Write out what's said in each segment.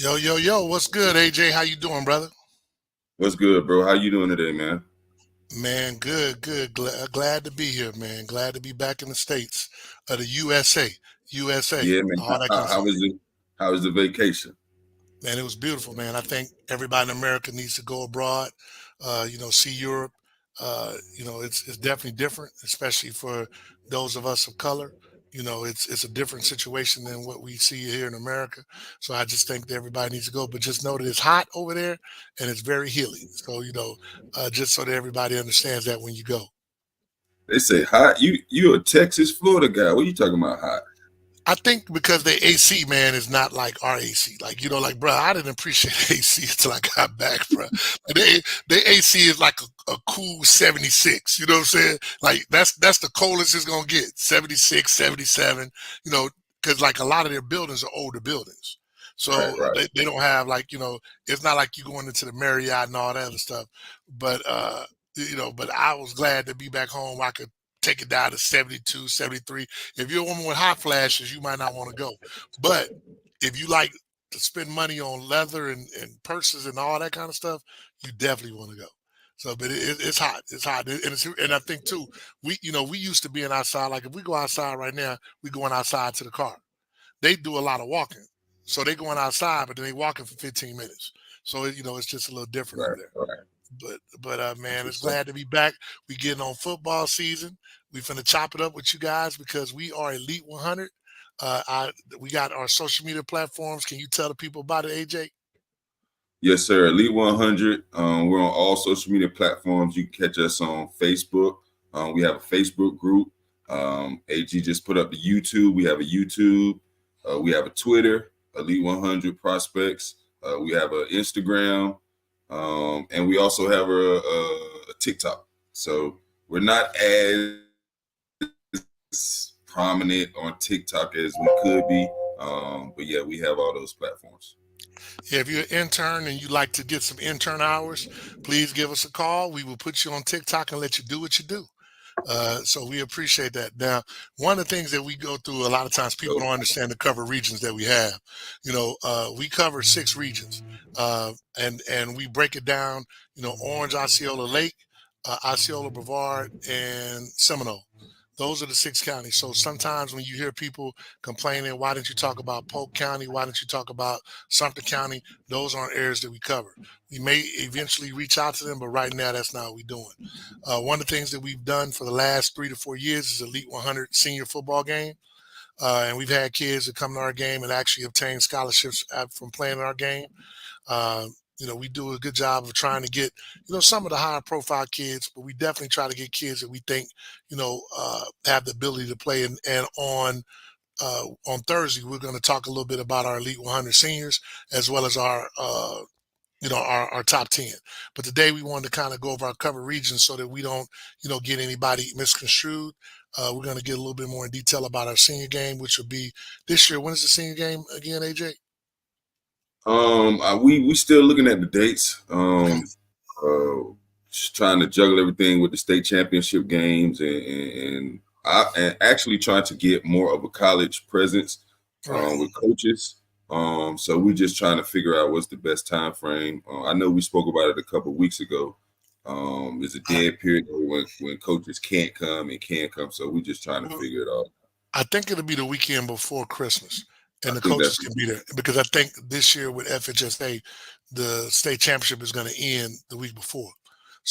Yo, yo, yo, what's good, AJ? How you doing, brother? What's good, bro? How you doing today, man? Man, good, good. Glad to be here, man. Glad to be back in the States, the USA, Yeah, man. all that kind of How stuff. was it? How was the vacation? Man, it was beautiful, man. I think everybody in America needs to go abroad, see Europe. It's definitely different, especially for those of us of color. It's a different situation than what we see here in America. So I just think that everybody needs to go, but just know that it's hot over there and it's very hilly. So just so that everybody understands that when you go. They say hot. You a Texas, Florida guy. What you talking about hot? I think because the AC, man, is not like our AC. Like, bro, I didn't appreciate AC until I got back, bro. The AC is like a cool 76. You know what I'm saying? Like, that's the coldest it's going to get, 76, 77, you know, because like a lot of their buildings are older buildings. Right, So right. they don't have like, it's not like you going into the Marriott and all that other stuff. But, but I was glad to be back home. I could take it down to 72, 73. If you're a woman with hot flashes, you might not want to go. But if you like to spend money on leather and purses and all that kind of stuff, you definitely want to go. So, but it's hot. It's hot, and I think too, we used to being outside. Like if we go outside right now, we going outside to the car. They do a lot of walking, so they going outside, but then they walking for 15 minutes. So it's just a little different over Right, there. right. But That's man, it's what's up. glad to be back. We getting on football season. We finna chop it up with you guys because we are Elite 100. We got our social media platforms. Can you tell the people about it, AJ? Yes, sir. Elite 100. We're on all social media platforms. You can catch us on Facebook. We have a Facebook group. AG just put up the YouTube. We have a YouTube. We have a Twitter, Elite 100 Prospects. We have an Instagram. And we also have a TikTok. So we're not as prominent on TikTok as we could be. But yeah, we have all those platforms. Yeah, if you're an intern and you like to get some intern hours, please give us a call. We will put you on TikTok and let you do what you do. So we appreciate that. Now, one of the things that we go through a lot of times, people So, don't understand the cover regions that we have. We cover 6 regions, and we break it down. Orange, Osceola Lake, Osceola, Brevard, and Seminole. Those are the 6 counties. So sometimes when you hear people complaining, why didn't you talk about Polk County? Why didn't you talk about Sumter County? Those aren't areas that we cover. We may eventually reach out to them, but right now that's not what we're doing. One of the things that we've done for the last 3 to 4 years is Elite 100 senior football game. And we've had kids that come to our game and actually obtain scholarships from playing in our game. Uh, we do a good job of trying to get, some of the higher profile kids, but we definitely try to get kids that we think, have the ability to play. And on Thursday, we're going to talk a little bit about our Elite 100 seniors as well as our top 10. But today we wanted to kind of go over our cover regions so that we don't, get anybody misconstrued. We're going to get a little bit more in detail about our senior game, which will be this year. When is the senior game again, AJ? we still looking at the dates. Okay. Just trying to juggle everything with the state championship games and actually trying to get more of a college presence Right. with coaches. So we're just trying to figure out what's the best time frame. I know we spoke about it a couple of weeks ago. There's a I, dead period when coaches can't come and can come. So we're just trying to well, figure it out. I think it'll be the weekend before Christmas, I and the think coaches that's can be there because I think this year with FHSA, the state championship is going to end the week before.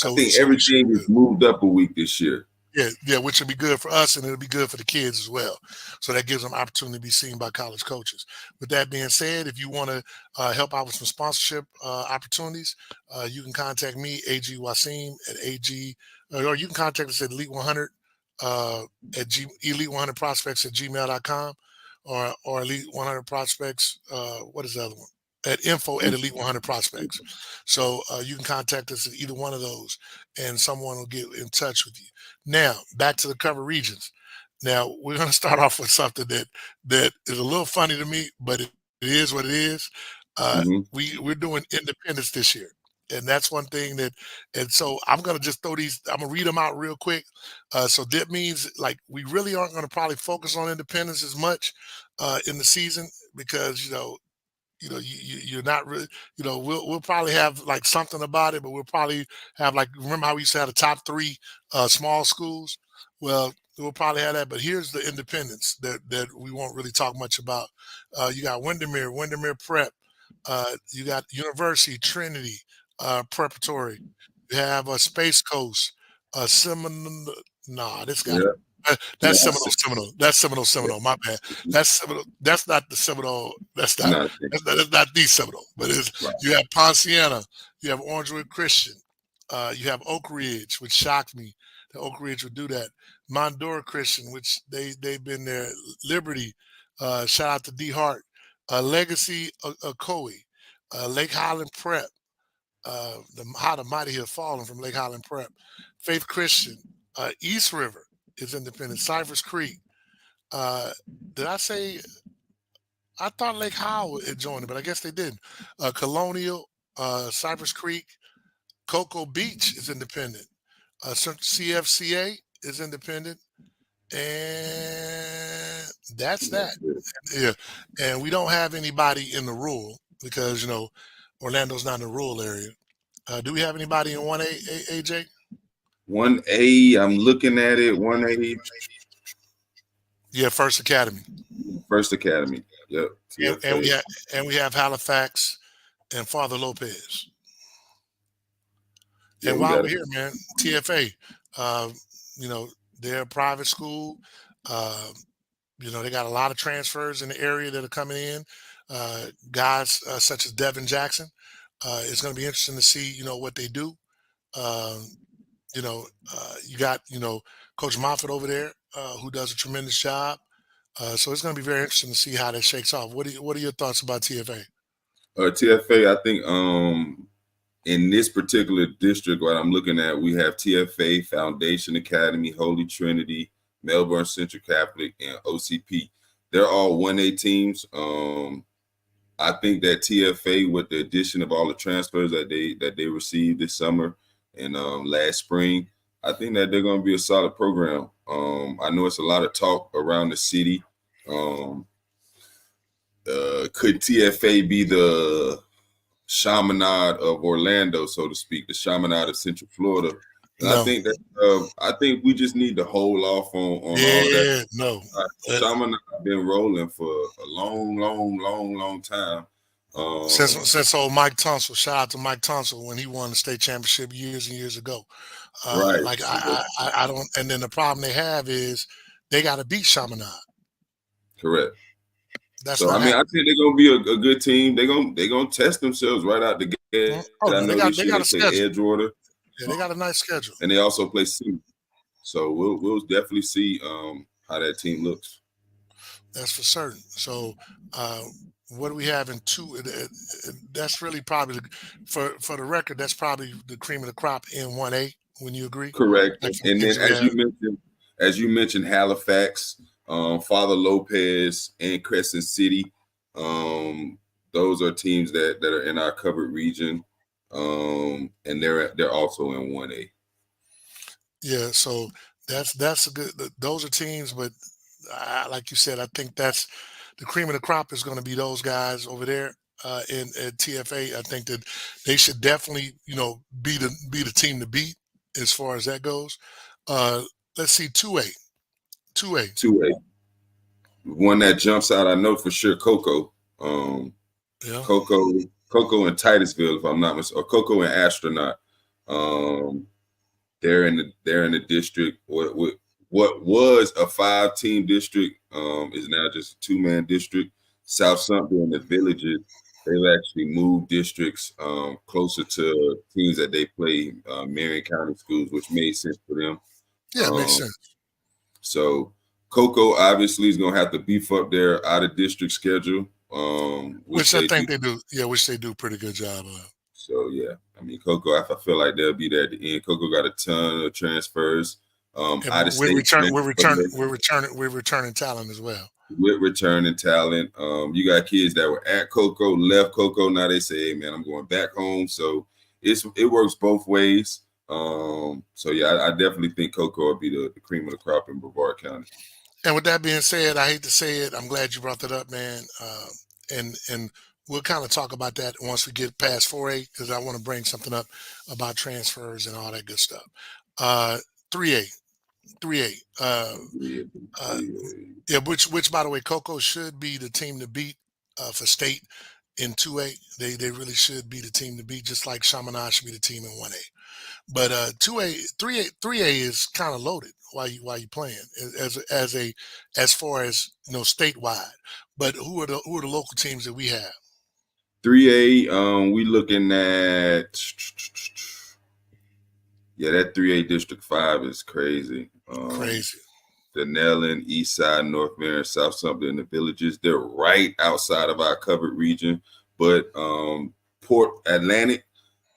I So, think so we should everything be is good. moved up a week this year. Yeah, yeah, which will be good for us and it'll be good for the kids as well. So that gives them opportunity to be seen by college coaches. With that being said, if you want to help out with some sponsorship opportunities, you can contact me, AG Wasim at AG, or you can contact us at Elite 100 uh, Elite 100 Prospects at gmail.com or Elite 100 Prospects. What is the other one? At info at Elite 100 Prospects. So you can contact us at either one of those and someone will get in touch with you. Now, back to the cover regions. Now, we're going to start off with something that is a little funny to me, but it is what it is. Mm-hmm. We're doing independence this year. And that's one thing and so I'm going to just throw these, I'm going to read them out real quick. So that means like we really aren't going to probably focus on independence as much in the season because, you're not really, we'll probably have like something about it, but we'll probably have like, remember how we used to have the top three small schools? Well, we'll probably have that, but here's the independents that we won't really talk much about. You got Windermere Prep. You got University, Trinity, Preparatory. You have Space Coast, Seminole. Nah, this got Yeah. that's Yeah. Seminole. That's Seminole. Yeah. Seminole. My bad. That's Seminole. That's not the Seminole. That's not. Not That's not the Seminole. But right. you have Ponciana. You have Orangewood Christian. You have Oak Ridge, which shocked me that Oak Ridge would do that. Mondora Christian, which they've been there. Liberty. Shout out to D Hart. Legacy Ocoee. Lake Highland Prep. How the mighty have fallen from Lake Highland Prep. Faith Christian. East River is independent. Cypress Creek. Uh, did I say? I thought Lake Howell had joined it, but I guess they didn't. Colonial, Cypress Creek, Cocoa Beach is independent. CFCA is independent, and that's That's that. it. Yeah, and we don't have anybody in the rural because Orlando's not in the rural area. Do we have anybody in 1A, AJ? 1A, I'm looking at it. 1A, Yeah, First Academy, First Academy. Yep. and TFA. we have Halifax and Father Lopez. Yeah, And we while got we're it. here, man, TFA, uh, you know, they're a private school. Uh, they got a lot of transfers in the area that are coming in. Guys such as Devin Jackson. It's going to be interesting to see, what they do. Um, you got, Coach Moffitt over there, who does a tremendous job. So it's going to be very interesting to see how that shakes off. What are your thoughts about TFA? TFA, I think in this particular district, what I'm looking at, we have TFA, Foundation Academy, Holy Trinity, Melbourne Central Catholic, and OCP. They're all 1A teams. I think that TFA, with the addition of all the transfers that they received this summer and last spring, I think that they're going to be a solid program. I know it's a lot of talk around the city. Could TFA be the Chaminade of Orlando, so to speak, the Chaminade of Central Florida? And No. I think we just need to hold off on all that. Yeah, no. Chaminade been rolling for a long time. Since old Mike Tunsil, shout out to Mike Tunsil when he won the state championship years and years ago. Right. Like I don't, and then the problem they have is they got to beat Chaminade. Correct. That's So not I mean, I happening. think they're gonna be a good team. They're gonna test themselves right out the gate. Oh I no, know this they year got they a play schedule. Edgewater, Yeah, they got a nice schedule. and they also play City. So we'll definitely see how that team looks. That's for certain. So, what do we have in two? That's really probably for the record. That's probably the cream of the crop in 1A. When you agree, Correct. like some And teams then we have. as you mentioned, Halifax, Father Lopez, and Crescent City. Those are teams that are in our covered region, and they're also in 1A. Yeah, so that's a good. Those are teams, but like you said, I think that's the cream of the crop is going to be those guys over there in at TFA. I think that they should definitely, be the team to beat as far as that goes. Uh, let's see, 2A. 2A. One that jumps out, I know for sure, Coco. Yeah, Coco and Titusville, if I'm not mistaken, or Coco and Astronaut. They're in the district. What was a 5-team district is now just a 2-man district. South Sumter and the Villages, they've actually moved districts closer to teams that they play, Marion County schools, which made sense for them. yeah, it makes Um, sense. so Coco obviously is going to have to beef up their out of district schedule, which Which I they do. think they do. Yeah, which they do a pretty good job of. So yeah, I mean Coco, I feel like they'll be there at the end. Coco got a ton of transfers, And out of state we're returning talent as well. with returning talent. You got kids that were at Coco, left Coco, now they say, "Hey man, I'm going back home." So it works both ways. So yeah, I definitely think Coco will be the cream of the crop in Brevard County. And with that being said, I hate to say it, I'm glad you brought that up, man. And we'll kind of talk about that once we get past 4A because I want to bring something up about transfers and all that good stuff. Uh, 3A, 3A. Yeah, Uh, yeah. yeah, which by the way, Coco should be the team to beat for state in 2A. They really should be the team to beat, just like Chaminade should be the team in 1A. But 2A, 3A is kind of loaded while you playing as far as statewide. But who are the local teams that we have? 3A, we looking at that 3A District 5 is crazy. Crazy. The Nellen, East Side, North Marion, South Sumter, and the Villages, they're right outside of our covered region. But Port Atlantic,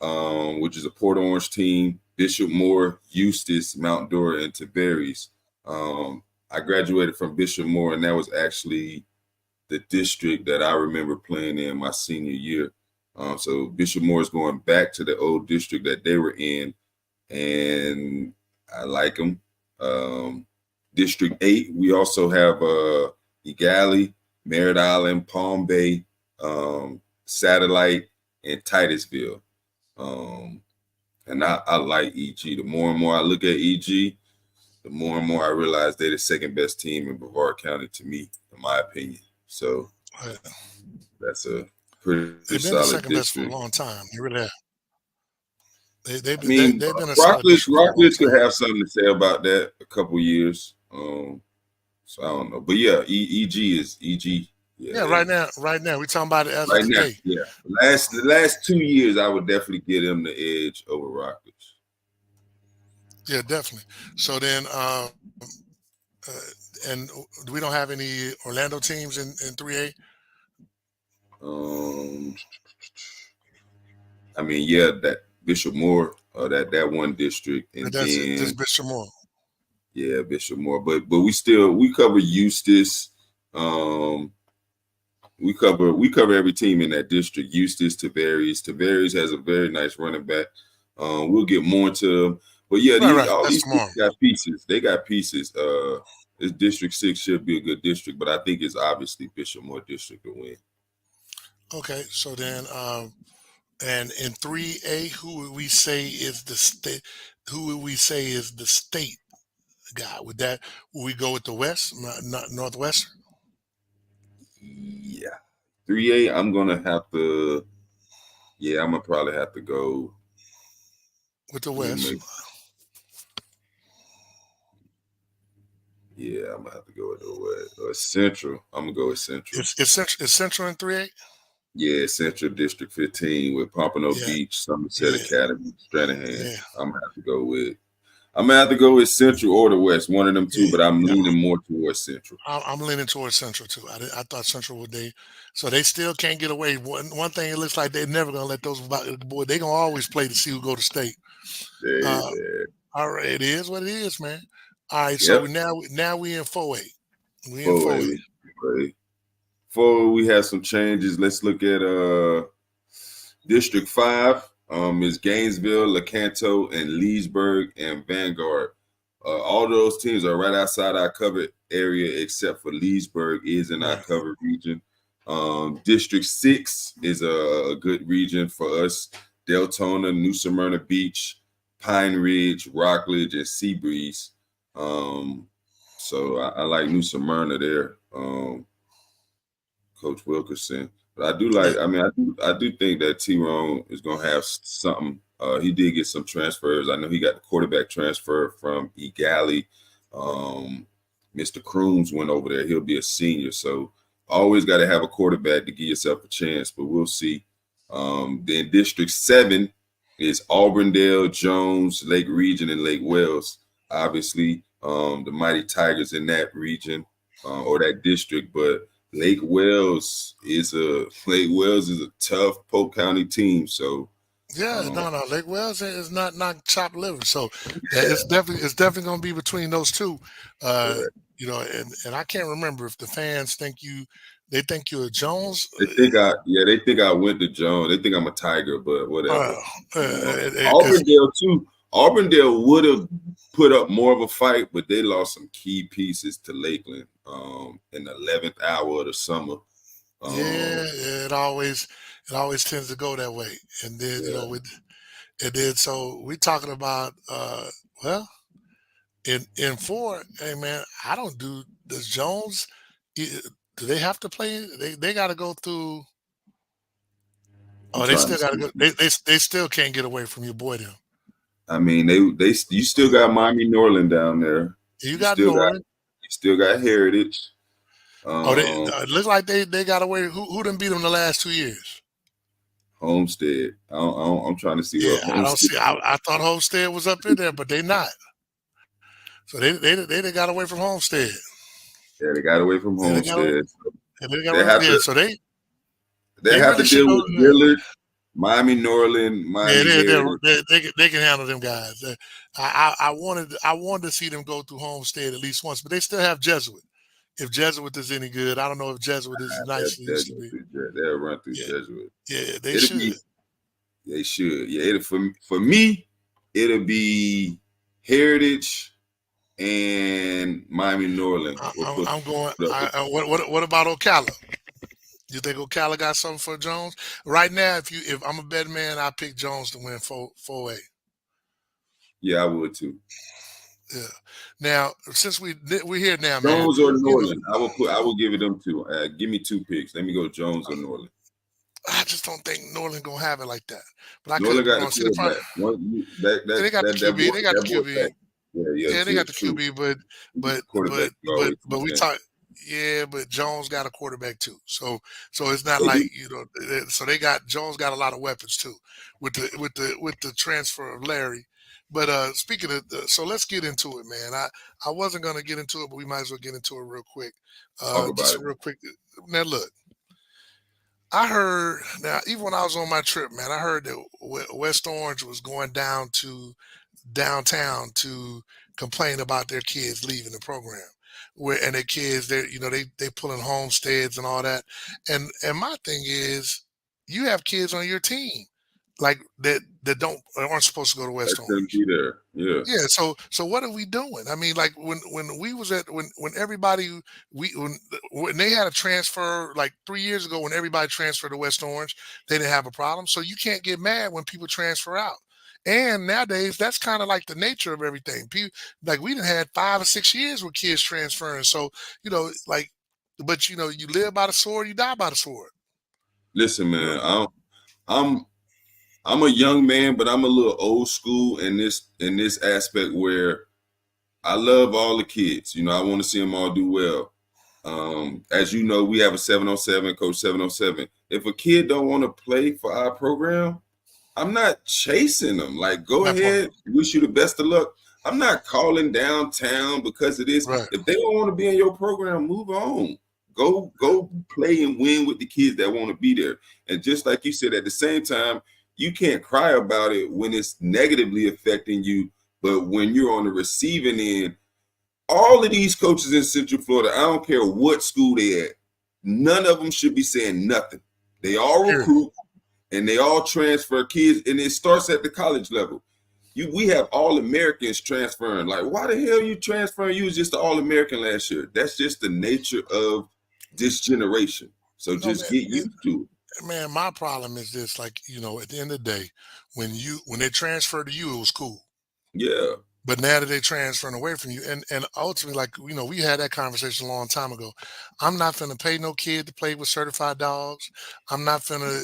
which is a Port Orange team, Bishop Moore, Eustis, Mount Dora, and Tiberias. I graduated from Bishop Moore, and that was actually the district that I remember playing in my senior year. So Bishop Moore is going back to the old district that they were in, and I like them. District 8, we also have Egali, Merritt Island, Palm Bay, Satellite, and Titusville. And I like EG. The more and more I look at EG, the more and more I realize they're the second best team in Brevard County to me, in my opinion. So that's a pretty They've been the solid second best for a district. long time. They really have. They've I been they, mean, they've been a solid Rockledge, district for a long Rockledge could time. have something to say about that a couple years. So I don't know, but yeah, EG is EG. Yeah, Yeah, right now we're talking about it as of right now, today. yeah. The last 2 years, I would definitely give them the edge over Rockledge. Yeah, definitely. So then, uh, and we don't have any Orlando teams in 3A. Um, I mean, yeah, that Bishop Moore, that one district, and That's it. then Just Bishop Moore. yeah, Bishop Moore. But we cover Eustis. Um, we cover every team in that district. Eustis, Tiberias. Tiberias has a very nice running back. We'll get more into them. But yeah, Right, right. all That's these teams tomorrow. got pieces. They got pieces. This District 6 should be a good district, but I think it's obviously Bishop Moore district to win. Okay, so then, and in 3A, who would we say is the state? Who would we say is the state guy? Would we go with the West, not Northwestern, Yeah. 3A, I'm gonna have to. Yeah, I'm gonna probably have to go. with the Ooh, West? maybe, yeah, I'm gonna have to go with the Central. I'm gonna go with Central. It's Central in 3A. Yeah, Central District 15 with Pompano Yeah, Beach, Somerset yeah, Academy, Stranahan. yeah, I'm gonna have to go with. I'm gonna have to go with Central or the West, one of them two, yeah. but I'm Yeah. leaning more towards Central. I'm leaning towards Central too. I thought Central would so they still can't get away. One thing it looks like they're never gonna let those boy. They gonna always play to see who go to state. They, Uh, all right, it is what it is, man. All right, so yep. now we in 4A. We in 4A. 4A. Before we have some changes, let's look at District 5. Is Gainesville, Lecanto, and Leesburg and Vanguard. All those teams are right outside our covered area, except for Leesburg is in our Right. covered region. District 6 is a good region for us. Deltona, New Smyrna Beach, Pine Ridge, Rockledge, and Seabreeze. So I like New Smyrna there. Coach Wilkerson. But I do Yeah. like. I mean, I do think that Tyrone is gonna have something. He did get some transfers. I know he got the quarterback transfer from Egali. Mr. Crooms went over there. He'll be a senior, so always got to have a quarterback to give yourself a chance. But we'll see. Then District 7 is Auburndale, Jones, Lake Region, and Lake Wells. Obviously, the Mighty Tigers in that region or that district, but Lake Wells is a tough Polk County team. So Yeah, um, no. Lake Wells is not chopped liver, so it's definitely going to be between those two. Uh, and I can't remember if the fans they think you're a Jones. they think I went to Jones. They think I'm a Tiger, but whatever. Because Auburndale too. Auburndale would have put up more of a fight, but they lost some key pieces to Lakeland in the 11th hour of the summer. Yeah, Um, yeah, it always tends to go that way. And then, yeah, so we talking about well, in four, hey man, I don't do does Jones do they have to play? They got to go through. I'm Oh, they trying to still got to see. go. They still can't get away from your boy them. I mean, they you still got Miami Norland down there. You You got still got Norland. you still got Heritage. Oh, they Um, look like they got away. Who didn't beat them the last 2 years? Homestead. I'm trying to see Yeah, what I don't Homestead. see. I thought Homestead was up in there, but they not. So they got away from Homestead. Yeah, they got away from Yeah, they got away. Homestead. So Yeah, they got they away. have Yeah, to so they they have really to should deal go with to them. Dillard, Miami Norland, Yeah, Miami Heritage. they can handle them guys. I wanted to see them go through Homestead at least once, but they still have Jesuit. If Jesuit is any good, I don't know if Jesuit is as nice as it used to be. They'll run through Yeah, Jesuit. yeah, they It'll should. be they should. Yeah, for me, it'll be Heritage and Miami Norland will I'm going. put up the What about Ocala? You think Ocala got something for Jones right now? If I'm a betting man, I pick Jones to win 4A. yeah, I would too. Yeah. Now, since we're here now, man, Jones or you know, Norland. I will give it them two. Give me two picks. Let me go Jones or Norland. I just don't think Norland gonna have it like that. But I could Norland be got the wrong. See the problem. quarterback. That Yeah, that they got the that that QB. boy They got the that boy QB. back. Yeah, yeah, Yeah, they got the true. QB, but but Quarterback but is but always but we concerned. talk. Yeah, but Jones got a quarterback too. So it's not They like do. So they got Jones got a lot of weapons too, with the transfer of Larry. But speaking of, so let's get into it, man. I wasn't gonna get into it, but we might as well get into it real quick. Talk about Just it. real quick. Now look, I heard now even when I was on my trip, man, I heard that West Orange was going down to downtown to complain about their kids leaving the program. Where and their kids, they pulling homesteads and all that. And my thing is, you have kids on your team, like that don't aren't supposed to go to That West shouldn't Orange. be there. Yeah. Yeah, so what are we doing? I mean, like when we was at when everybody when they had a transfer like 3 years ago when everybody transferred to West Orange, they didn't have a problem. So you can't get mad when people transfer out. And nowadays, that's kind of like the nature of everything. People like we done had 5 or 6 years with kids transferring. So like, but you live by the sword, you die by the sword. Listen, You know, man. I'm I'm a young man, but I'm a little old school in this aspect where I love all the kids. I want to see them all do well. As you know, we have a 707, Coach 707. If a kid don't want to play for our program, I'm not chasing them. Like, go that part, ahead, wish you the best of luck. I'm not calling downtown because it is. right? If they don't want to be in your program, move on. Go play and win with the kids that want to be there. And just like you said, at the same time, you can't cry about it when it's negatively affecting you. But when you're on the receiving end, all of these coaches in Central Florida, I don't care what school they at, none of them should be saying nothing. They all Period. recruit and they all transfer kids, and it starts at the college level. We have all Americans transferring. Like, why the hell you transferring? You was just an All American last year. That's just the nature of this generation. So No just man, get used to man. My problem is this: like at the end of the day, when they transferred to you, it was cool. it. Yeah, But now that they're transferring away from you, and ultimately, like we had that conversation a long time ago. I'm not gonna pay no kid to play with certified dogs. I'm not gonna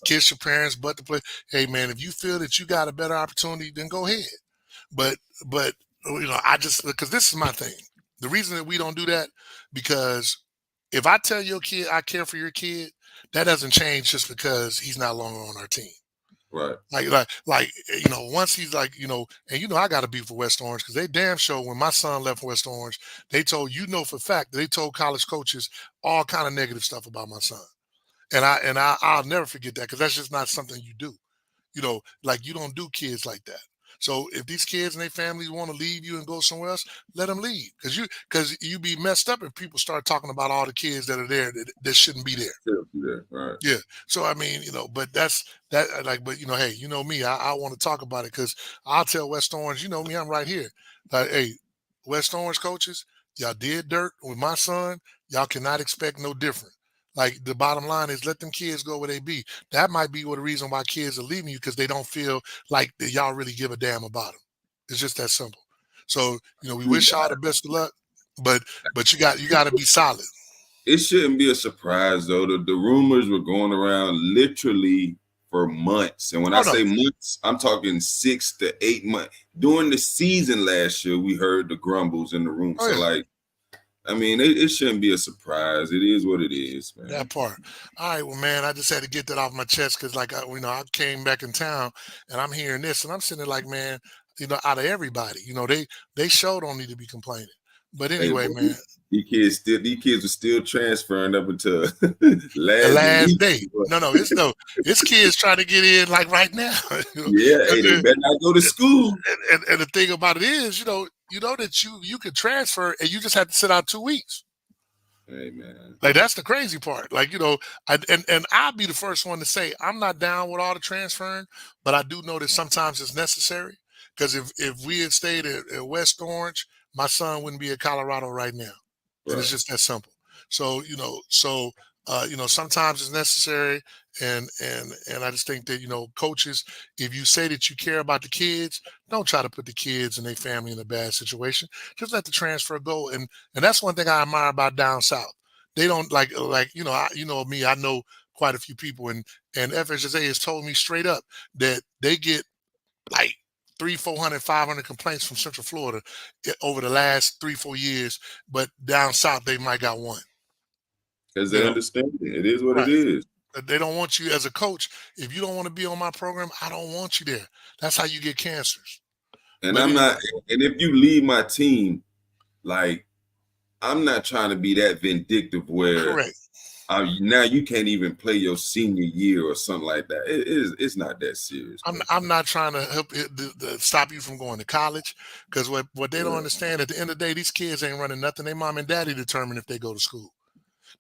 kiss your parents' butt to play. Hey man, if you feel that you got a better opportunity, then go ahead. But but I just because this is my thing. The reason that we don't do that because if I tell your kid I care for your kid, that doesn't change just because he's not longer on our team. right. Once he's like, and I got to be for West Orange because they damn sure when my son left West Orange, they told for a fact that they told college coaches all kind of negative stuff about my son, I'll never forget that because that's just not something you do. Like you don't do kids like that. So if these kids and their families want to leave you and go somewhere else, let them leave because you be messed up if people start talking about all the kids that are there that shouldn't be there. Still be there. Right. Yeah. So I mean, but that's that like, but hey, me, I want to talk about it because I'll tell West Orange, me, I'm right here. Like, hey, West Orange coaches, y'all did dirt with my son. Y'all cannot expect no different. Like the bottom line is let them kids go where they be. That might be what the reason why kids are leaving you because they don't feel like that y'all really give a damn about them. It's just that simple. So we wish y'all the best of luck, but you got to be solid. It shouldn't be a surprise though. The rumors were going around literally for months. And when I Oh no, say months, I'm talking 6 to 8 months. During the season last year, we heard the grumbles in the room. oh So yeah. like, I mean, it shouldn't be a surprise. It is what it is, man. That part. All right, well, man, I just had to get that off my chest because, like, I came back in town and I'm hearing this, and I'm sitting there like, man, out of everybody, they sure don't need to be complaining. But Hey, anyway, boy, man, these kids are still transferring up until the last last week. day, no, it's kids trying to get in like right now. Yeah, hey, they And, better not go to school. and the thing about it is, that you could transfer and you just have to sit out 2 weeks. Hey, man. Like that's the crazy part. Like and I'll be the first one to say I'm not down with all the transferring, but I do know that sometimes it's necessary. Because if we had stayed at West Orange, my son wouldn't be in Colorado right now, and it's Right. just that simple. So sometimes it's necessary, and I just think that coaches, if you say that you care about the kids, don't try to put the kids and their family in a bad situation. Just let the transfer go, and that's one thing I admire about down south. They don't me. I know quite a few people, and FHSA has told me straight up that they get like 400, 500 complaints from Central Florida over the last 3, 4 years, but down south they might got one. Because You they know, understand it. It is what it right? is. They don't want you as a coach. If you don't want to be on my program, I don't want you there. That's how you get cancers. And But I'm anyway, not, and if you leave my team, like, I'm not trying to be that vindictive where correct. now you can't even play your senior year or something like that. It's not that serious, coach. I'm not trying to help stop you from going to college because what they don't Yeah. understand at the end of the day, these kids ain't running nothing. Their mom and daddy determine if they go to school.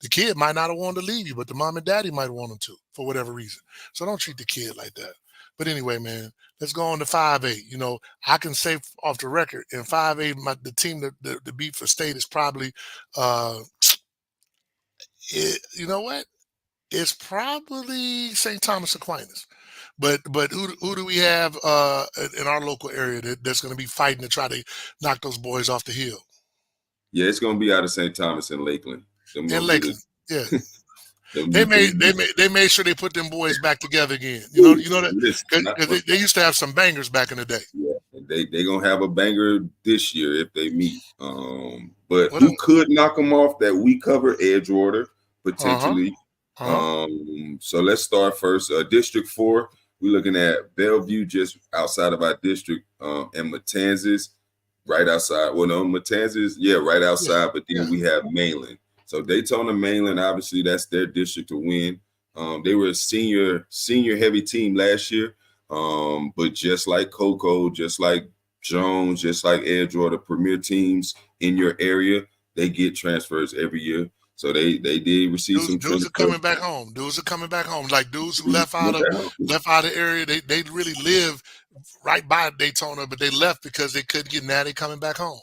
The kid might not have wanted to leave you, but the mom and daddy might want them to for whatever reason. So don't treat the kid like that. But anyway, man, let's go on to 5A. I can say off the record in 5A, the team that the beat for state is probably, uh, you know what? It's probably St. Thomas Aquinas. But who do we have in our local area that's going to be fighting to try to knock those boys off the hill? Yeah, it's gonna be out of St. Thomas and Lakeland. Them In gonna be Lakeland, yeah. them They be made them they be made they made sure they put them boys back together again. Woo, You know that listen, not because for they used to have some bangers back in the day. yeah. They gonna have a banger this year if they meet. But What? who could knock them off that we cover? Edgewater Uh-huh. potentially. Uh-huh. So let's start first. District 4, we're looking at Bellevue, just outside of our district, and Matanzas, right outside. Well, no, Matanzas, yeah, right Yeah. outside. But Yeah. then we have Mainland. So Daytona Mainland, obviously, that's their district to win. They were a senior heavy team last year. But just like Coco, just like Jones, just like Edgewater, premier teams in your area, they get transfers every year. So they did receive some Dudes are transfers. coming back home. Dudes are coming back home. Like dudes who left out of the area. They really live right by Daytona, but they left because they couldn't get. Now they coming back home.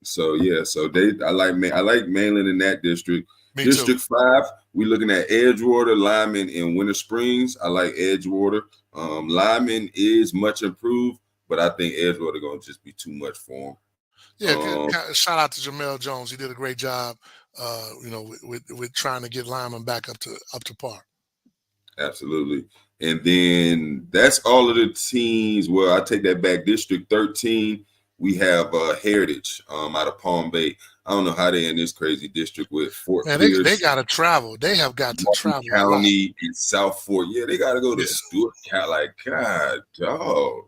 So yeah, so I like Mainland in that district. Me too. District 5, we looking at Edgewater, Lyman, and Winter Springs. I like Edgewater. Lyman is much improved, but I think Edgewater gonna just be too much for Yeah, him. shout out to Jamel Jones. He did a great job, with trying to get Lyman back up to par. Absolutely. And then that's all of the teams. Well, I take that back. District 13, we have Heritage out of Palm Bay. I don't know how they in this crazy district with Fort Man, they Pierce, got to travel. They have got to Martin travel a lot. County, and South Fort. Yeah, they got to go to Yeah, Stewart County. Like, God, dog.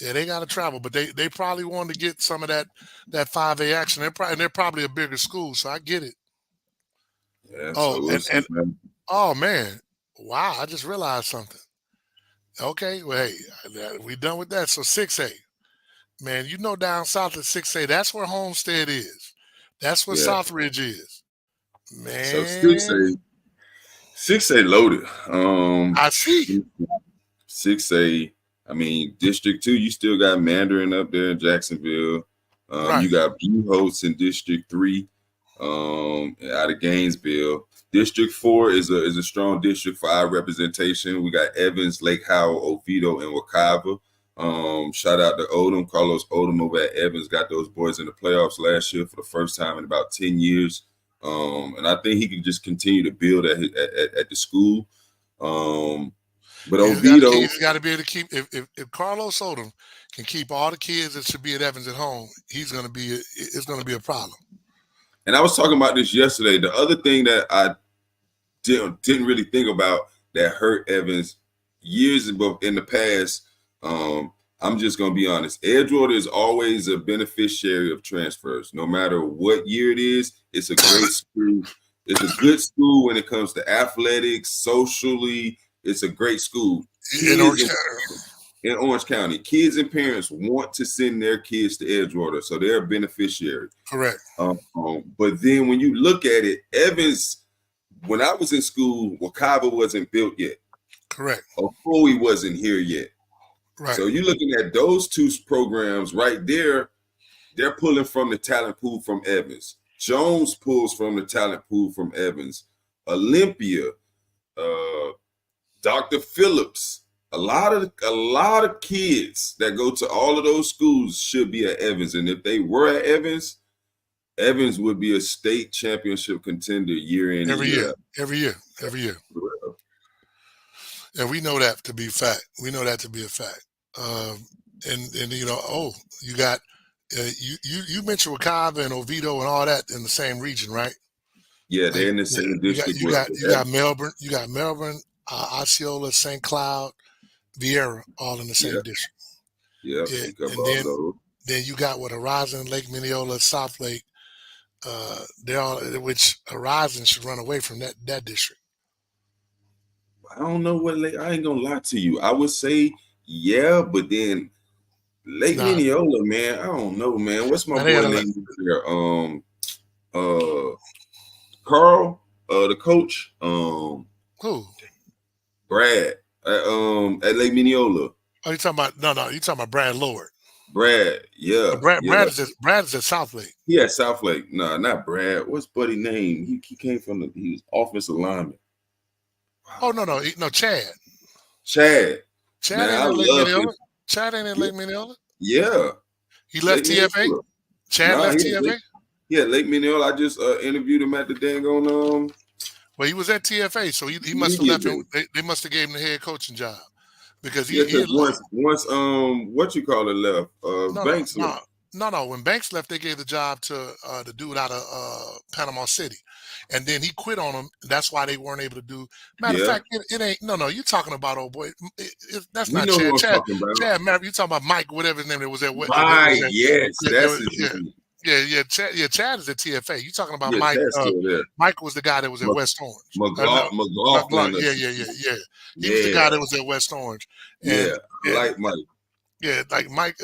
yeah, they got to travel. But they probably want to get some of that 5A action. They're probably a bigger school, so I get it. Yeah, Oh, so we'll see, and man. oh man, wow! I just realized something. Okay, well, hey, we done with that. So 6A, man, down south at 6A, that's where Homestead is. That's where Yeah. Southridge is. So 6A, Man, 6A loaded. I see. 6A, I mean, District 2, you still got Mandarin up there in Jacksonville. Right. You got Buchholz in District 3. out of Gainesville. District 4 is a strong district for our representation. We got Evans, Lake Howell, Oviedo, and Wakava. Shout out to Odom, Carlos Odom over at Evans. Got those boys in the playoffs last year for the first time in about 10 years. And I think he can just continue to build at the school. But Oviedo, he's got to be able to keep. If Carlos Odom can keep all the kids that should be at Evans at home, it's going to be a problem. and I was talking about this yesterday. The other thing that I didn't really think about that hurt Evans years ago in the past. I'm just gonna be honest. Edgewater is always a beneficiary of transfers, no matter what year it is. It's a great school. It's a good school when it comes to athletics, socially. It's a great school. In Orange County, kids and parents want to send their kids to Edgewater, so they're a beneficiary. Correct. But then when you look at it, Evans, when I was in school, Wakava wasn't built yet. Correct. Okoe wasn't here yet. Right. So you're looking at those two programs right there. They're pulling from the talent pool from Evans. Jones pulls from the talent pool from Evans. Olympia, Dr. Phillips. A lot of kids that go to all of those schools should be at Evans. And if they were at Evans, Evans would be a state championship contender year in every year. Every year. And we know that to be fact. We know that to be a fact. And you know, you got you mentioned Wakava and Oviedo and all that in the same region, right? Yeah, they're in the same district. You got Melbourne. You got Melbourne, Osceola, St. Cloud, Vieira, all in the same district. Yeah, and then you got Horizon, Lake Mineola, South Lake. They're all, which Horizon should run away from that district. I don't know what Lake. I ain't gonna lie to you. I would say yeah, but then Lake Mineola, man. I don't know, man. What's my boy name there? Carl, the coach. Who? Brad. At Lake Mineola. Oh, you talking about you talking about Brad Lord. Brad, yeah. Brad is at South Lake. Yeah, South Lake. No, not Brad. What's buddy name? He came from he was offensive lineman. Oh no, Chad. Chad Man, ain't in Lake Mineola. Chad ain't in Lake Mineola. Yeah. He left TFA. Chad left TFA. Yeah, Lake Mineola. I just interviewed him at the dang on Well, he was at TFA, so he must have left him. They must have gave him the head coaching job because once what you call it left. Banks left. No. When Banks left, they gave the job to the dude out of Panama City, and then he quit on them. That's why they weren't able to do. Matter of fact, it ain't. No. You're talking about old boy. That's not Chad. Chad. You're talking about Mike, whatever his name. It was at what? Right. Yes, that's his name. Yeah. Chad is at TFA. You talking about Mike? Mike was the guy that was at West Orange. McLaughlin. Yeah. He was the guy that was at West Orange. And, like Mike. Yeah, like Mike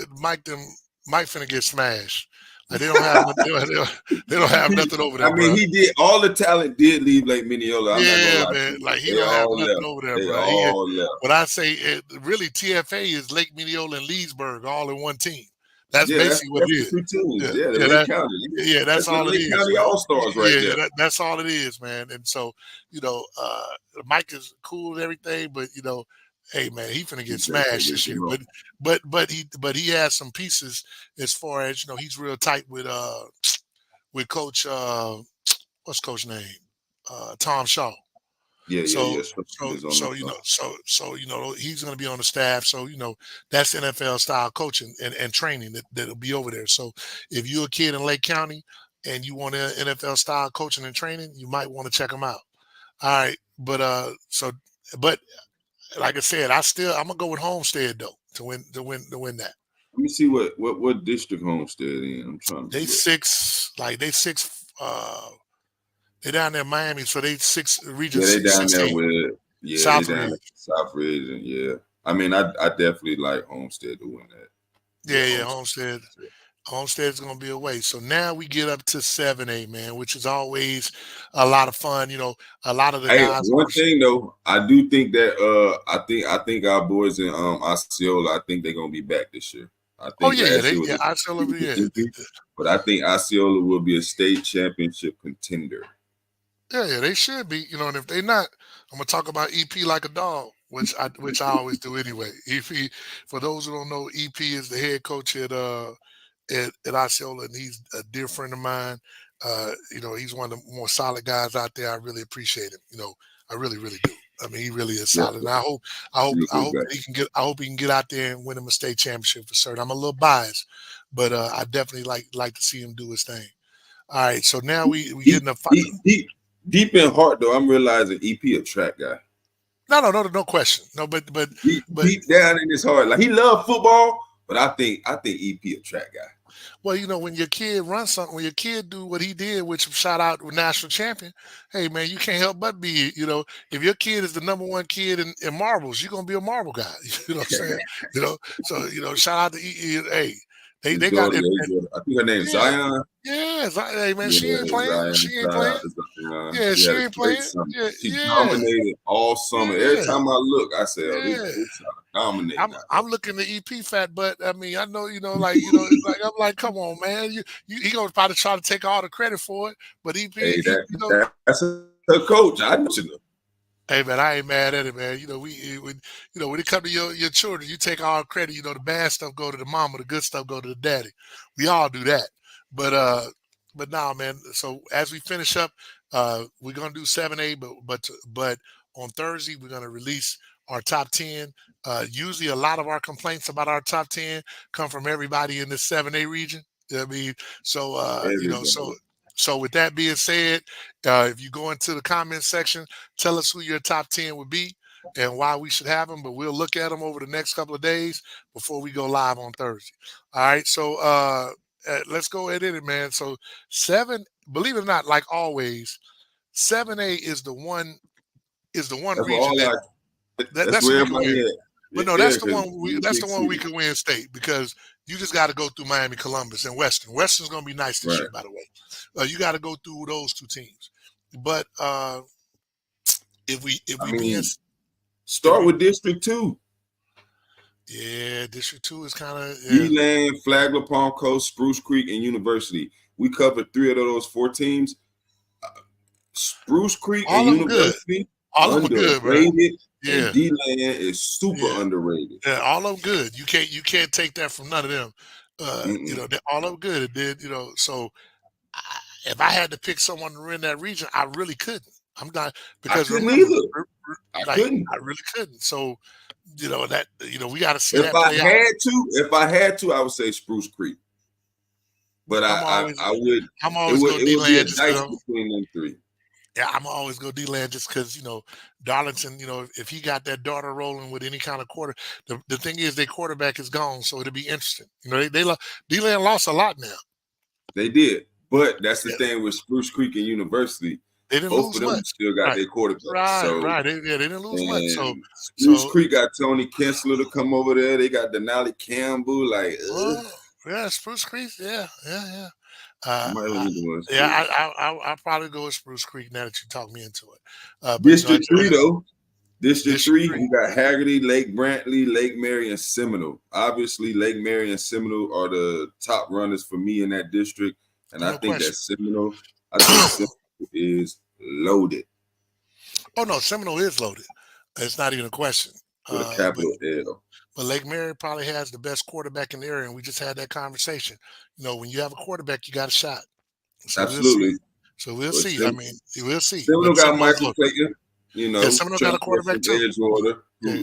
finna get smashed. Like they don't have nothing over there. I mean, he did. All the talent did leave Lake Mineola. Man. Like he don't have nothing over there, bro. All left. But I say really TFA is Lake Mineola and Leesburg all in one team. That's basically what it is. That's all it is. County All-Stars right there. That's all it is, man. And so, Mike is cool and everything, but hey man, he finna get smashed this year. But he has some pieces as far as he's real tight with Coach what's Coach name? Tom Shaw. So he's going to be on the staff. So that's NFL style coaching and training that'll be over there. So if you're a kid in Lake County and you want NFL style coaching and training, you might want to check them out. All right, but like I said, I'm gonna go with Homestead though to win that. Let me see what district Homestead in. I'm trying to. They six. They're down there in Miami, so they 6 regions. Yeah, they down there with South Region. Yeah. I mean, I definitely like Homestead to win that. Yeah, Homestead. Homestead's gonna be away. So now we get up to 7A, man, which is always a lot of fun. A lot of the guys. One thing though, I do think that I think our boys in Osceola, I think they're gonna be back this year. I Oh think yeah, yeah, last year was yeah. a Osceola, yeah, easy, but I think Osceola will be a state championship contender. yeah, yeah. They should be, and if they not, I'm gonna talk about EP like a dog, which I always do anyway. EP, for those who don't know, EP is the head coach at Osceola, and he's a dear friend of mine. He's one of the more solid guys out there. I really appreciate him. I really, really do. I mean, he really is Yeah, solid. And I hope, I hope, he's a I good hope guy. that he can get. I hope he can get out there and win him a state championship for certain. I'm a little biased, but I definitely like to see him do his thing. All right, so now we Deep, getting a fight. deep, deep, deep in heart, though, I'm realizing EP a track guy. No, no, no, no question. No, but Deep down in his heart, like he loved football, but I think EP a track guy. well, when your kid runs something, when your kid do what he did, which shout out with national champion, hey man, you can't help but be, if your kid is the number one kid in marbles, you're gonna be a marble guy. You know what I'm saying? So shout out to hey, they His they got daughter, it. yeah, his daughter. I think her name's Yeah, Zion. yeah, hey man, she Yeah, ain't playing. Zion. She ain't Shout playing. out to Zion. Yeah, She she had a ain't great playing. summer. Yeah, She yeah, dominated all summer. Every yeah, time I look, I say, "Oh, this yeah. this child dominating I'm out I'm looking at EP fat, but I mean I know it's like I'm like come on man, he gonna probably try to take all the credit for it, but EP there." Hey, he that's her coach. I know she know. hey man I ain't mad at it man, when it come to your children you take all credit, the bad stuff go to the mama, the good stuff go to the daddy, we all do that, but now man, so as we finish up, we're gonna do 7A, but on Thursday we're gonna release our top 10. Usually, a lot of our complaints about our top 10 come from everybody in the 7A region. I mean, so Everybody. so with that being said, if you go into the comment section, tell us who your top 10 would be and why we should have them. But we'll look at them over the next couple of days before we go live on Thursday. All right, so let's go ahead in it, man. So seven, believe it or not, like always, 7A is the one That's what region all that I. That's that's what where we can everybody win. But at. no, Yeah, that's the because one we that's the big one we city, can win state because you just got to go through Miami, Columbus, and Western. Western's going to be nice this right? year, by the way. You got to go through those two teams. But if I we being mean, if start we with District Two. yeah, District Two is kind of yeah. D-Land, Flagler, Palm Coast, Spruce Creek, and University. We covered three of those four teams. Spruce Creek and All of them good. University All of them are good, bro. underrated, and Yeah, D-Land is super yeah, underrated. yeah. All of them good. You can't take that from none of them. Mm-mm. They're all of them good. It did, so I, if I had to pick someone to win that region, I really couldn't. I'm not I because couldn't remember, either. I like couldn't. I really couldn't. So that we got to see that play out. If I had to, I would say Spruce Creek. But I'm always I would. I'm It always would go it D would be a land just dice because between them three. yeah I'm always go D land just because Darlington if he got that daughter rolling with any kind of quarter, the thing is their quarterback is gone, so it'll be interesting. D land lost a lot now. They did, but that's the Yeah, thing with Spruce Creek and University. they didn't Both lose of them much. still got Right, their quarterbacks. right, So right. They didn't lose much. So and Spruce so Creek got Tony Kensler to come over there. They got Denali Campbell. Like, oh yeah, Spruce Creek. Yeah, yeah, yeah. I Uh, might have I, been doing yeah, Spruce. I'll probably go with Spruce Creek now that you talk me into it. But District three though. District District three, Three, you got Haggerty, Lake Brantley, Lake Mary, and Seminole. Obviously, Lake Mary and Seminole are the top runners for me in that district, and no question. I think Seminole is loaded Oh no, Seminole is loaded. It's not even a question. with a Uh, but capital L. but Lake Mary probably has the best quarterback in the area, and we just had that conversation. When you have a quarterback, you got a shot. So we'll see. Absolutely. So we'll But see. I mean, we'll see. Seminole But got Seminole's Michael loaded. Clayton, Yeah, Seminole got a transfer quarterback from too. Edgewater. Yeah,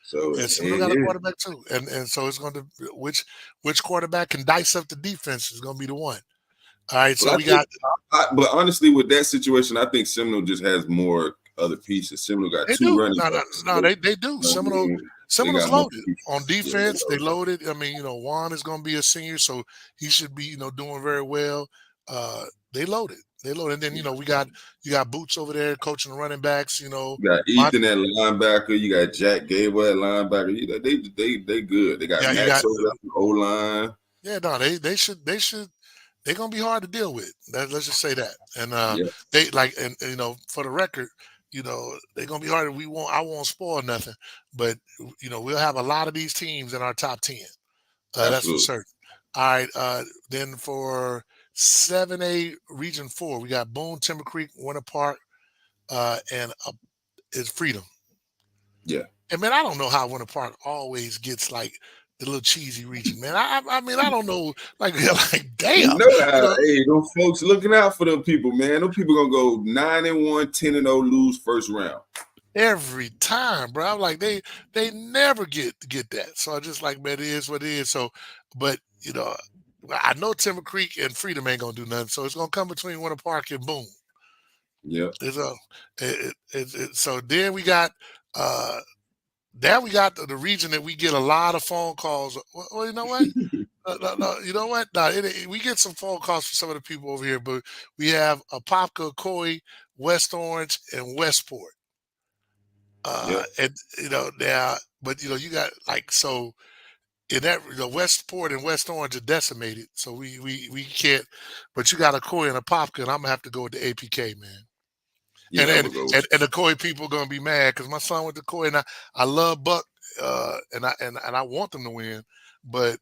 So, yeah, Seminole got a yeah. quarterback too, and so it's going to which quarterback can dice up the defense is going to be the one. All right, so Well, I we think, got but honestly, with that situation, I think Seminole just has more other pieces. Seminole got they two do. running No, no, backs. no, So, they do. I mean, they Seminole's got more loaded on pieces. Yeah, they defense. They loaded. loaded. I mean, Juan is going to be a senior, so he should be doing very well. They loaded. They loaded. And then you got Boots over there coaching the running backs. You got Mont- Ethan at linebacker. You got Jack Gable at linebacker. They good. They got yeah, you Max got over there from O line. yeah. No, they should. They're gonna be hard to deal with. Let's just say that. And Yeah, they like, and for the record, they're gonna be hard. I won't spoil nothing, but we'll have a lot of these teams in our top 10. That's for Absolutely. certain. All right. Then for 7A Region 4, we got Boone, Timber Creek, Winter Park, and is Freedom. Yeah. And man, I don't know how Winter Park always gets like the little cheesy region, man. I mean, I don't know, like, like You damn, know you how, know, hey, them folks looking out for them people, man. Them people gonna go 9-1, 10-0, lose first round. every time, bro. I'm like they never get that. So I just like, man, it is what it is. So, but I know Timber Creek and Freedom ain't gonna do nothing. So it's gonna come between Winter Park and Boone. Yeah. It's so then we got uh then we got the region that we get a lot of phone calls. Well, you know what? No, no, you know what? No, we get some phone calls from some of the people over here, but we have Apopka, Coy, West Orange, and Westport. Yep. And now, but you got like so in that Westport and West Orange are decimated, so we can't. But you got a Coy and a Popka, and I'm gonna have to go with the APK, man. And Yeah, I and would go. and, and the Coy people gonna be mad because my son went to Coy, and I love Buck, and I want them to win, but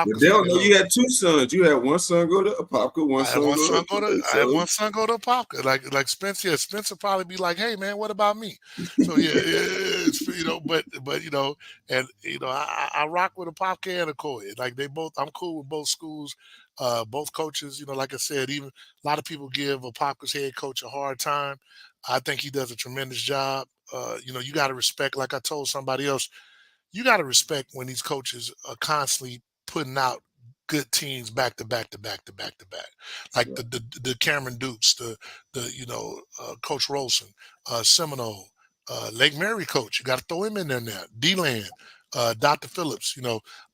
But Apopka's they don't pretty know low. you had two sons. You had one son go to Apopka, one I had son one go to son go to Coy. I had So one son go to Apopka. Like Spencer, yeah, Spencer probably be like, "Hey man, what about me?" So yeah, it's, but and I rock with Apopka and Okoye. Like they both, I'm cool with both schools, both coaches. Like I said, even a lot of people give Apopka's head coach a hard time. I think he does a tremendous job. You got to respect. Like I told somebody else, you got to respect when these coaches are constantly putting out good teams back to back to back to back to back, like yeah, the Cameron Dukes, the Coach Rolson, Seminole, Lake Mary coach. You got to throw him in there now. D-Land, Dr. Phillips.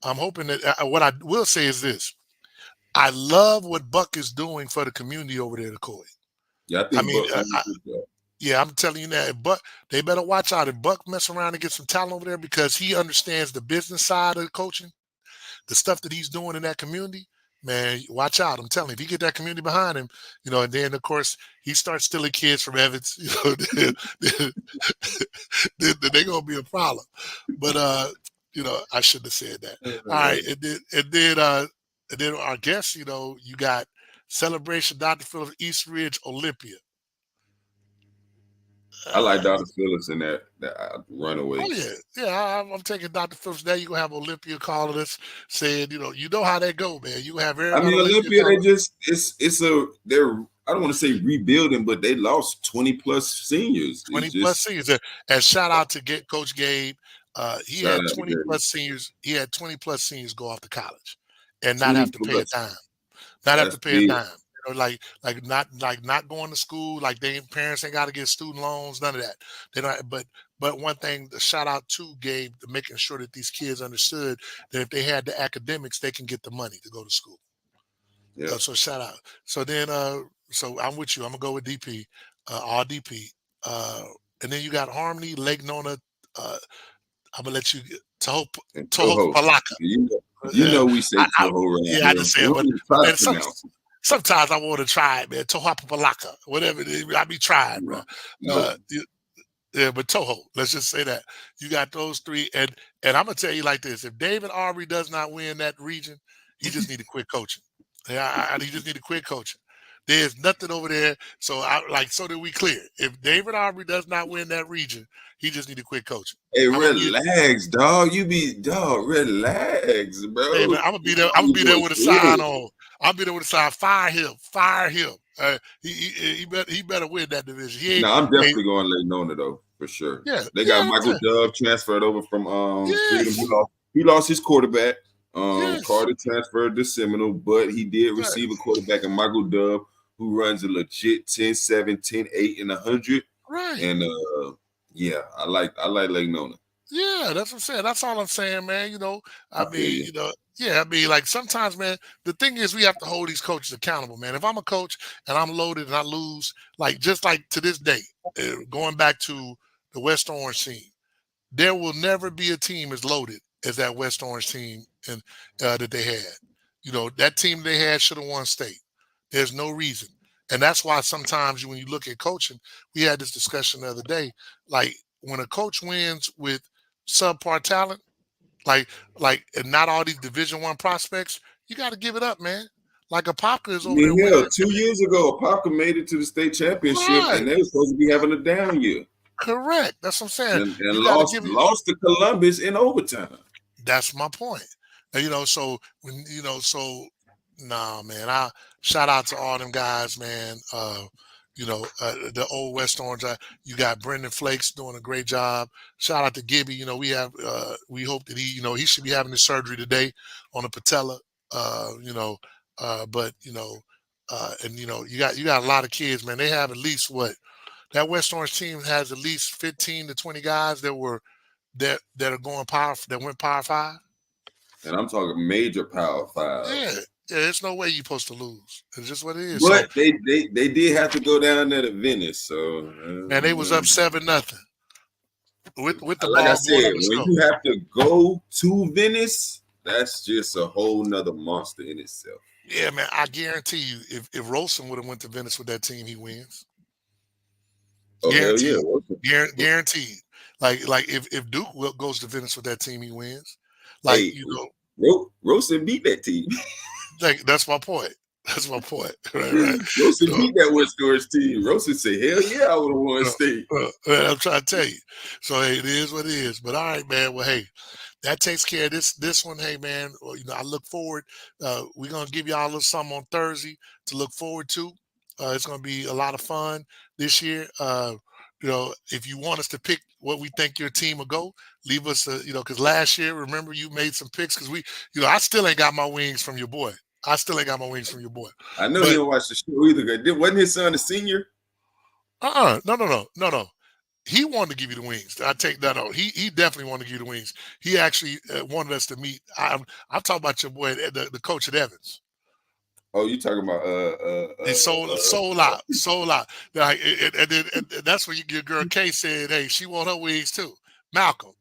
I'm hoping that what I will say is this: I love what Buck is doing for the community over there, at Coy. yeah. I I think mean, Buck doing a good job. yeah, I'm telling you that. But they better watch out if Buck mess around and get some talent over there because he understands the business side of coaching, the stuff that he's doing in that community. Man, watch out! I'm telling you, if he get that community behind him, and then of course he starts stealing kids from Evans, then they gonna be a problem. But I shouldn't have said that. All right, and then our guest, you got Celebration Dr. Phillips East Ridge Olympia. I like Uh, Dr. Phillips in that Oh Runaways. yeah, yeah. I'm taking Dr. Phillips. Now you gonna have Olympia calling us, saying, you know how that go, man. You have I everybody mean, Olympia Olympia, they calling. just it's a they're I don't want to say rebuilding, but they lost 20 plus seniors. It's 20 plus just seniors. And shout out to get Coach Gabe. He shout had out to 20 Gary. plus seniors. He had 20 plus seniors go off to college and not 20 have to pay a plus. dime. Not have That's to pay a big. dime. Like not going to school. Like parents ain't got to get student loans. None of that. They don't. But one thing, the shout out to Gabe, to making sure that these kids understood that if they had the academics, they can get the money to go to school. Yeah. So shout out. So then, so I'm with you. I'm gonna go with DP, all DP. Uh, and then you got Harmony, Lake Nona. I'm gonna let you get And Toho Toho. Palaka. We say Toho around Yeah, I here. just say We it, don't but even try to man, pronounce it. sometimes I want to try it, man. Toho Palaka, whatever it is, I be trying, bro. No. No. Yeah, but Toho, let's just say that you got those three, and I'm gonna tell you like this: if David Aubrey does not win that region, he just need to quit coaching. Yeah, he just need to quit coaching. There's nothing over there. So so that we clear. If David Aubrey does not win that region, he just need to quit coaching. Hey, I'm gonna be relax, dog. You be dog, relax, Hey man, bro. I'm gonna be You there. know I'm gonna you be there doing with a sign good. on. I'll be there with a sign. Fire him! Fire him! He better win that division. He ain't. No, I'm Hey, definitely going Lake Nona though, for sure. yeah, They got yeah, Michael yeah. Dove transferred over from Freedom. Yes, He lost his quarterback. yes. Carter transferred to Seminole, but he did Right, receive a quarterback in Michael Dove who runs a legit 10-7, 10-8, and 100. right. And yeah, I like Lake Nona. Yeah, that's what I'm saying. That's all I'm saying, man. I I feel mean, you. yeah, I mean, like sometimes, man, the thing is we have to hold these coaches accountable, man. If I'm a coach and I'm loaded and I lose, like just like to this day, going back to the West Orange scene, there will never be a team as loaded as that West Orange team and that they had. That team they had should have won state. There's no reason, and that's why sometimes when you look at coaching, we had this discussion the other day. Like when a coach wins with subpar talent, And not all these Division One prospects. You got to give it up, man. Like Apopka is I over there mean, hell, winning. 2 years ago, Parker made it to the state championship, Right. and they were supposed to be having a down year, Correct. That's what I'm saying. and You got to lost give it. lost to Columbus in overtime. That's my point. And, so when nah, man. I shout out to all them guys, man. The old West Orange. You got Brendan Flakes doing a great job. Shout out to Gibby. We hope that he should be having his surgery today on a patella. But and you got a lot of kids, man. They have at least what that West Orange team has at least 15 to 20 guys that are going that went Power Five. And I'm talking major Power Yeah, Fives. there's no way you're supposed to lose. It's just what it is. So, But they did have to go down there to Venice. So and they was up 7-0 with the like I ball going said, up the when score. you have to go to Venice, that's just a whole nother monster in itself. Yeah, man. I guarantee you, if Rolson would have went to Venice with that team, he wins. Oh hell yeah! Guaranteed. Like if Duke goes to Venice with that team, he wins. Hey, Rosen beat that team. Like that's my point. That's my point. Right. Rosen beat that West Orange team. Rosen said, "Hell yeah, I would have won state." I'm trying to tell you. So hey, it is what it is. But all right, man. Well, hey, that takes care of this one. Hey, man. Well, I look forward. We're gonna give y'all a little something on Thursday to look forward to. It's gonna be a lot of fun this year. If you want us to pick what we think your team will go, leave us. Because last year, remember you made some picks because I still ain't got my wings from your boy. I still ain't got my wings from your boy. I know he don't watch the show either. Wasn't his son a senior? No. He wanted to give you the wings. I take that out. He definitely wanted to give you the wings. He actually wanted us to meet. I'm talking about your boy, the coach at Evans. Oh, you talking about sold out. Like, and that's when your girl Kay said, "Hey, she want her wings too." Malcolm.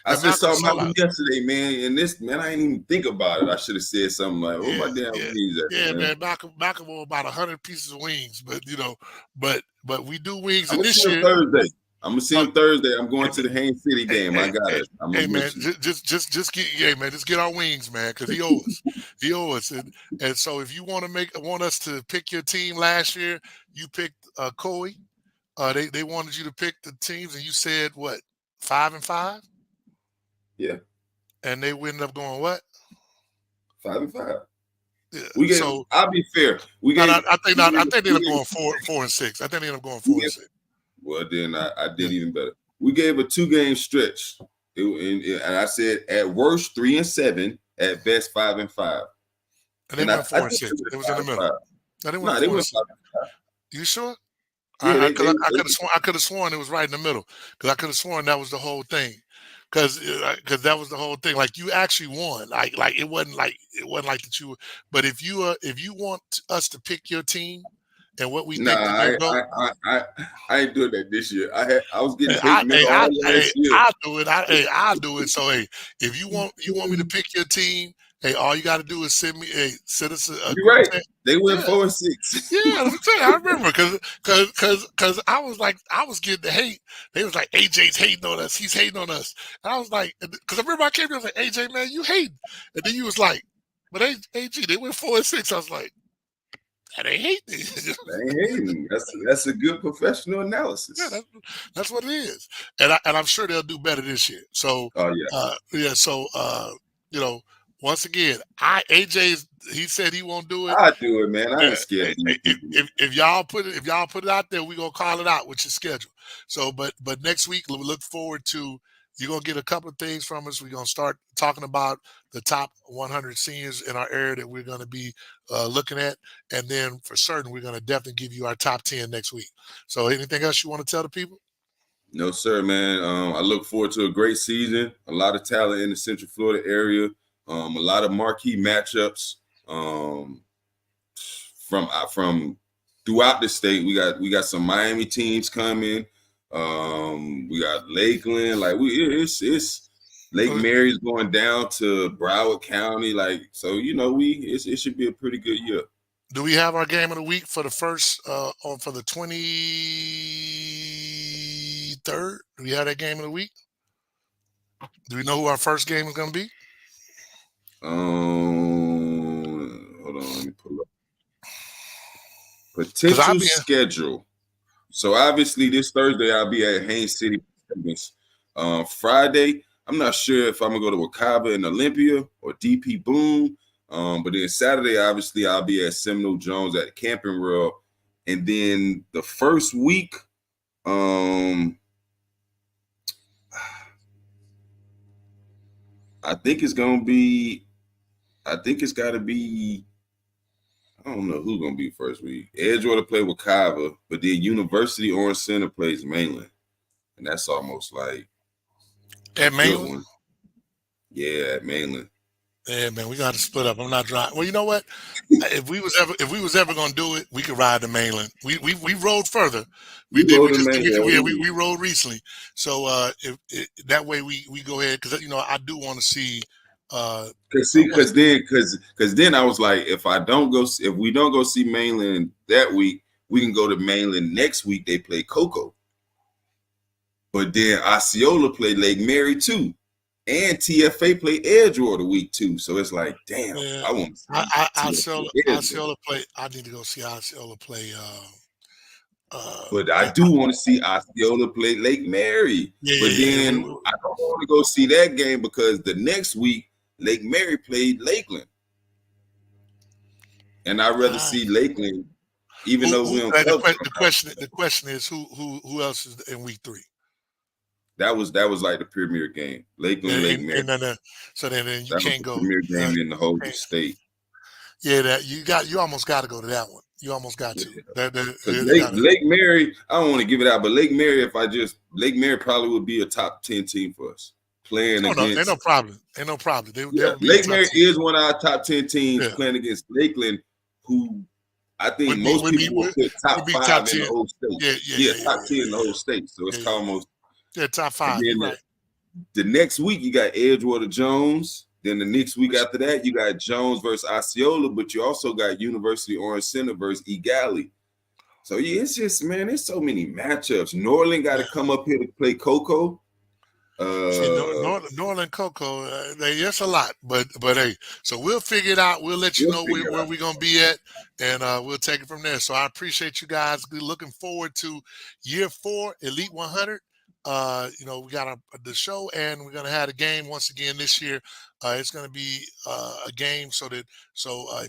I just saw Malcolm yesterday, man. And this, man, I didn't even think about it. I should have said something like, "Oh, my damn wings!" Man. Malcolm want about 100 pieces of wings, but we do wings. I'm gonna see him Thursday. I'm gonna see him Thursday. I'm going to the Haines City game. I got it. Hey man, just get our wings, man, because he owes us. And so if you want us to pick your team last year, you picked Coe. They wanted you to pick the teams, and you said what 5-5. Yeah. And they ended up going what? 5-5. Yeah. I'll be fair. I think they ended up going 4-6. I think they ended up going 4-6. Well, then I did even better. We gave a 2-game stretch, and I said at worst 3-7, at best 5-5. And they went 4-6. It was in the middle. No, they went 4-6. You sure? Yeah, I could have sworn it was right in the middle, because I could have sworn that was the whole thing, because that was the whole thing. Like you actually won. Like it wasn't like that you. But if you want us to pick your team and what we think they're going to go, I ain't doing that this year. I was getting paid all last year. I'll do it. I'll do it. So hey, if you want me to pick your team, hey, all you got to do is send us a. You're right. They went 4-6. Yeah, I'm saying. I remember because I was getting the hate. They was like, AJ's hating on us. He's hating on us. And I was like, because I remember I came here, I was like, AJ, man, you hating. And then you was like, but AG, they went 4-6. I was like, that ain't hating. They ain't hating. That's a good professional analysis. Yeah, that's what it is. And I'm sure they'll do better this year. So, once again, he said he won't do it. I do it, man. I ain't scared. If y'all put it out there, we're gonna call it out with your schedule. So, but next week we look forward to. You're gonna get a couple of things from us. We're gonna start talking about the top 100 seniors in our area that we're gonna be looking at, and then for certain we're gonna definitely give you our top 10 next week. So, anything else you want to tell the people? No, sir, man. I look forward to a great season. A lot of talent in the Central Florida area. A lot of marquee matchups from throughout the state. We got some Miami teams coming. We got Lakeland. Like it's Lake Mary's going down to Broward County. Like so, it should be a pretty good year. Do we have our game of the week for the first for the 23rd? Do we have that game of the week? Do we know who our first game is going to be? Hold on, let me pull up Because I'll potential be in. schedule. So obviously this Thursday I'll be at Haines City. Friday, I'm not sure if I'm gonna go to Wakaba and Olympia or DP Boom. But then Saturday, obviously, I'll be at Seminole Jones at Camping World. And then the first week, I think it's gonna be. I think it's got to be. I don't know who's gonna be first week. Edgewater play with Kava, but then University Orange Center plays Mainland, and that's almost like a At good Mainland? one. Yeah, at Mainland. Yeah, man, we got to split up. I'm not driving. Well, you know what? If we was ever gonna do it, we could ride the Mainland. We rode further. We We did. go We to just we Mainland. yeah, we rode recently. So if that way we go ahead because I do want to see. Cause see, What's cause then I was like, if we don't go see Mainland that week, we can go to Mainland next week. They play Coco, but then Osceola play Lake Mary too, and TFA play Edgewater week 2. So it's like, damn, yeah. I want to see TFA Edgewater, Osceola play. I need to go see Osceola play. but I Man, do want to see Osceola play Lake Mary. But yeah. then I don't want to go see that game because the next week Lake Mary played Lakeland, and I'd rather Ah, see Lakeland. Even though we don't cover the question is who else is in week 3? that was like the premier game. Lakeland, Lake Mary. So then you That was can't the go. premier game in the whole Can't- state. yeah, that you almost got to go to that one. You almost got Yeah. to. Because They got to. Lake Mary, I don't want to give it out, but Lake Mary, Lake Mary probably would be a top 10 team for us playing Oh no, ain't no against. problem. Ain't no problem. They Yeah, would be a Lake top Mary team. is one of our top 10 teams Yeah, playing against Lakeland, who I think would be most would be people will would, put top would be top 5 in the 10. whole state. Yeah, Yeah, top 10 in the whole state. So yeah, it's yeah, almost. yeah. Top And 5. You're then right. the next week you got Edgewater Jones. Then the next week after that, you got Jones versus Osceola, but you also got University Orange Center versus Egali. So yeah, it's just, man, there's so many matchups. Norland got to Yeah. come up here to play Coco. See, Norland Coco, it's a lot, but hey, so we'll figure it out. We'll let you We'll know figure it where out. we're gonna be at, and we'll take it from there. So I appreciate you guys. We're looking forward to year 4, Elite 100. We got the show, and we're gonna have a game once again this year. It's gonna be a game if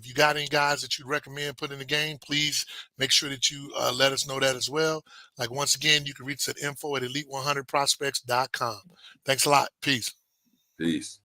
you got any guys that you'd recommend put in the game, please make sure that you let us know that as well. Like once again, you can reach us at info@elite100prospects.com. Thanks a lot. Peace. Peace.